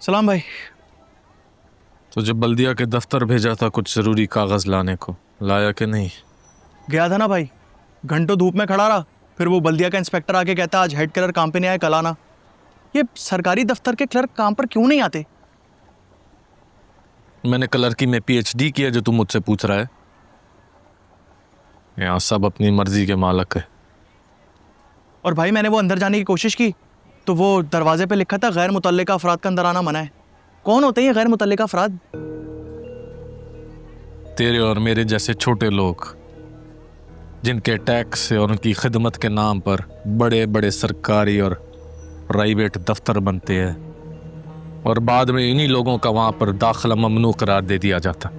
सलाम भाई। तुझे बल्दिया के दफ्तर भेजा था कुछ जरूरी कागज लाने को, लाया कि नहीं? गया था ना भाई, घंटों धूप में खड़ा रहा। फिर वो बल्दिया का इंस्पेक्टर आके कहता आज हेड क्लर्क काम पे नहीं आए, कल आना। ये सरकारी दफ्तर के क्लर्क काम पर क्यों नहीं आते? मैंने क्लर्की में पीएचडी किया जो तू मुझसे पूछ रहा है? यहाँ सब अपनी मर्जी के मालक है। और भाई मैंने वो अंदर जाने की कोशिश की तो वो दरवाजे पे लिखा था गैर मुतल्लिका अफराद का अंदर आना मना है। कौन होते हैं ये गैर मुतल्लिका अफराद? तेरे और मेरे जैसे छोटे लोग जिनके टैक्स से और उनकी खिदमत के नाम पर बड़े बड़े सरकारी और प्राइवेट दफ्तर बनते हैं और बाद में इन्हीं लोगों का वहां पर दाखिला ममनू करार दे दिया जाता।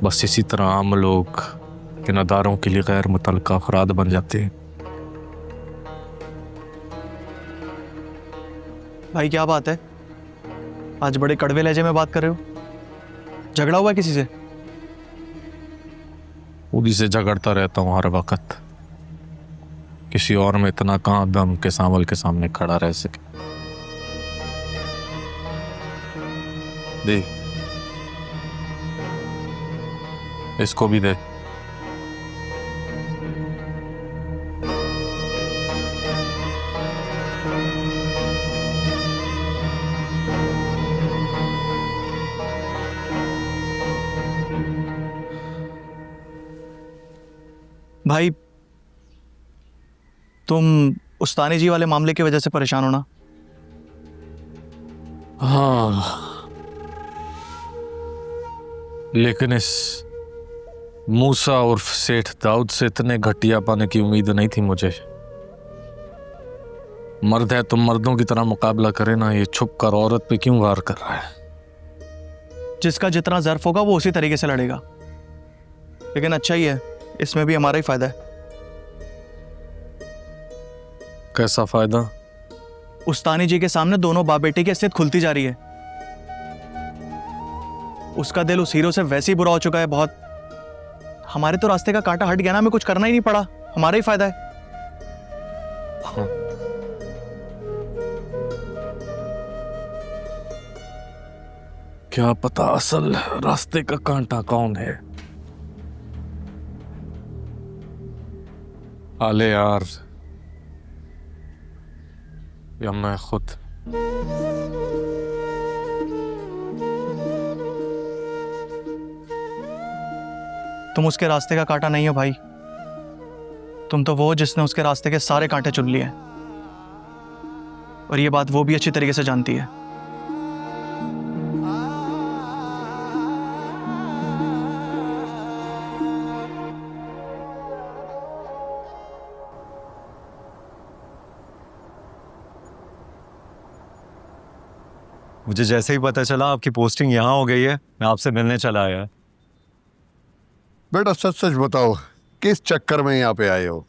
बस इसी तरह आम लोग इन अदारों के लिए गैर मुतल्लिका अफराद बन जाते हैं। भाई क्या बात है, आज बड़े कड़वे लहजे में बात कर रहे हो? झगड़ा हुआ है किसी से? उन्हीं से झगड़ता रहता हूँ हर वक्त। किसी और में इतना कहाँ दम के सांवल के सामने खड़ा रह सके। दे, इसको भी दे। भाई तुम उस्तानी जी वाले मामले की वजह से परेशान हो ना? हाँ, लेकिन इस मूसा उर्फ सेठ दाऊद से इतने घटिया पाने की उम्मीद नहीं थी मुझे। मर्द है तो मर्दों की तरह मुकाबला करे ना, ये छुप कर औरत पे क्यों वार कर रहा है? जिसका जितना ज़र्फ होगा वो उसी तरीके से लड़ेगा। लेकिन अच्छा ही है, इसमें भी हमारा ही फायदा है। कैसा फायदा? उस्तानी जी के सामने दोनों बाप बेटे की हैसियत खुलती जा रही है। उसका दिल उस हीरो से वैसे ही बुरा हो चुका है बहुत। हमारे तो रास्ते का कांटा हट गया ना, हमें कुछ करना ही नहीं पड़ा, हमारा ही फायदा है। हाँ। क्या पता असल रास्ते का कांटा कौन है? आले यार या मैं खुद। तुम उसके रास्ते का कांटा नहीं हो भाई, तुम तो वो हो जिसने उसके रास्ते के सारे कांटे चुन लिए। और ये बात वो भी अच्छी तरीके से जानती है। मुझे जैसे ही पता चला आपकी पोस्टिंग यहाँ हो गई है, मैं आपसे मिलने चला आया। बेटा सच सच बताओ, किस चक्कर में यहाँ पे आए हो?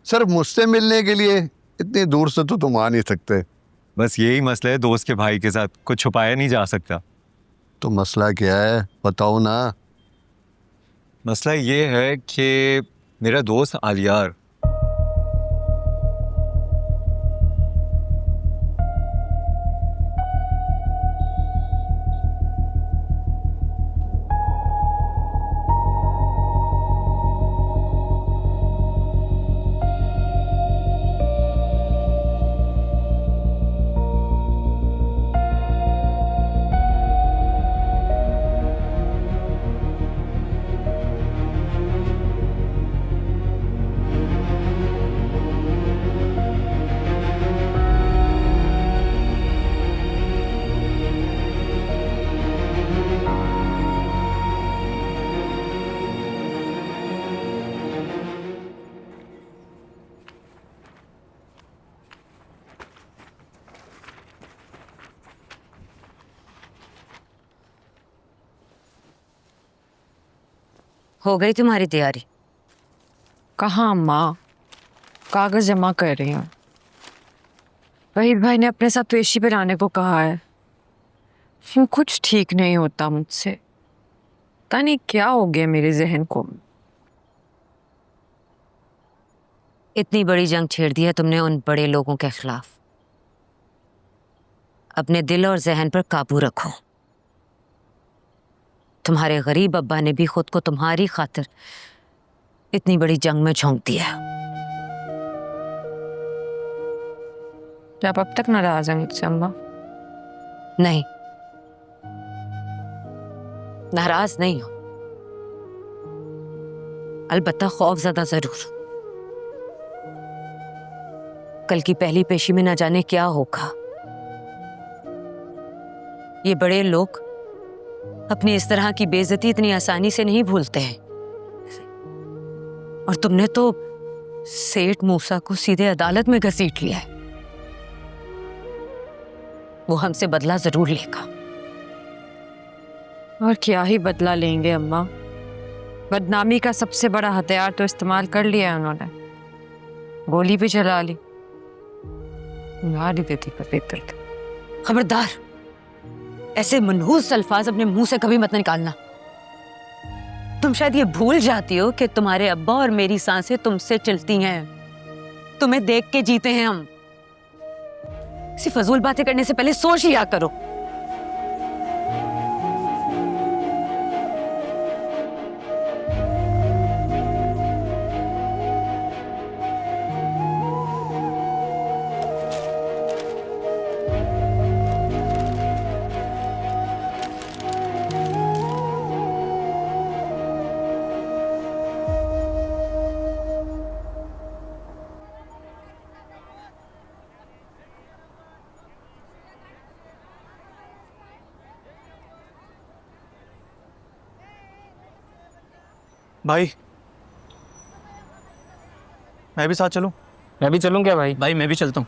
सिर्फ मुझसे मिलने के लिए? इतनी दूर से तो तुम आ नहीं सकते। बस यही मसला है, दोस्त के भाई के साथ कुछ छुपाया नहीं जा सकता। तो मसला क्या है, बताओ ना। मसला ये है कि मेरा दोस्त आलियार हो गई तुम्हारी तैयारी? कहाँ अम्मा, कागज जमा कर रही हूँ। वहीद भाई ने अपने साथ पेशी पे लाने को कहा है। कुछ ठीक नहीं होता मुझसे, पता नहीं क्या हो गया मेरे जहन को। इतनी बड़ी जंग छेड़ दी है तुमने उन बड़े लोगों के खिलाफ। अपने दिल और जहन पर काबू रखो। तुम्हारे गरीब अब्बा ने भी खुद को तुम्हारी खातिर इतनी बड़ी जंग में झोंक दिया। क्या आप अब तक नाराज हैं मुझसे अम्मा? नहीं, नाराज नहीं हो, अलबत्ता खौफज़दा जरूर। कल की पहली पेशी में न जाने क्या होगा। ये बड़े लोग अपनी इस तरह की बेइज्जती इतनी आसानी से नहीं भूलते हैं। और तुमने तो सेठ मूसा को सीधे अदालत में घसीट लिया है। वो हमसे बदला जरूर लेगा। और क्या ही बदला लेंगे अम्मा, बदनामी का सबसे बड़ा हथियार तो इस्तेमाल कर लिया है उन्होंने, गोली भी चला ली। मार ही देती पवित्र। खबरदार, ऐसे मनहूस अल्फाज अपने मुंह से कभी मत निकालना। तुम शायद ये भूल जाती हो कि तुम्हारे अब्बा और मेरी सांसें तुमसे चलती हैं। तुम्हें देख के जीते हैं हम। ऐसी फजूल बातें करने से पहले सोच लिया करो। भाई मैं भी साथ चलूं? मैं भी चलूं क्या भाई? भाई मैं भी चलता हूँ।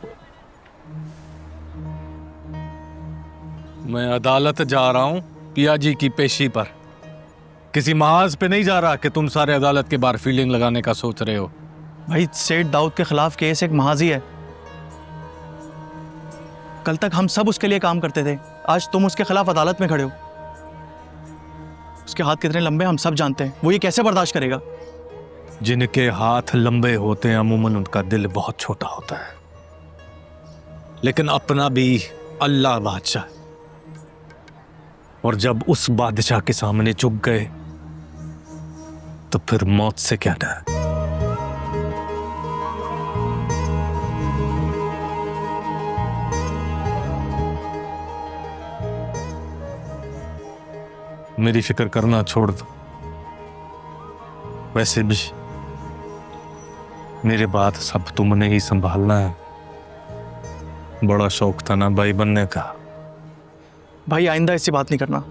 मैं अदालत जा रहा हूँ पियाजी की पेशी पर। किसी महाज पे नहीं जा रहा कि तुम सारे अदालत के बाहर फील्डिंग लगाने का सोच रहे हो। भाई सेठ दाऊद के खिलाफ केस एक महाजी है। कल तक हम सब उसके लिए काम करते थे, आज तुम उसके खिलाफ अदालत में खड़े हो। उसके हाथ कितने लंबे हम सब जानते हैं, वो ये कैसे बर्दाश्त करेगा? जिनके हाथ लंबे होते हैं अमूमन उनका दिल बहुत छोटा होता है, लेकिन अपना भी अल्लाह बादशाह। और जब उस बादशाह के सामने झुक गए तो फिर मौत से क्या डर। मेरी फिक्र करना छोड़ दो। वैसे भी मेरे बात सब तुमने ही संभालना है। बड़ा शौक था ना भाई बनने का। भाई आइंदा ऐसी बात नहीं करना।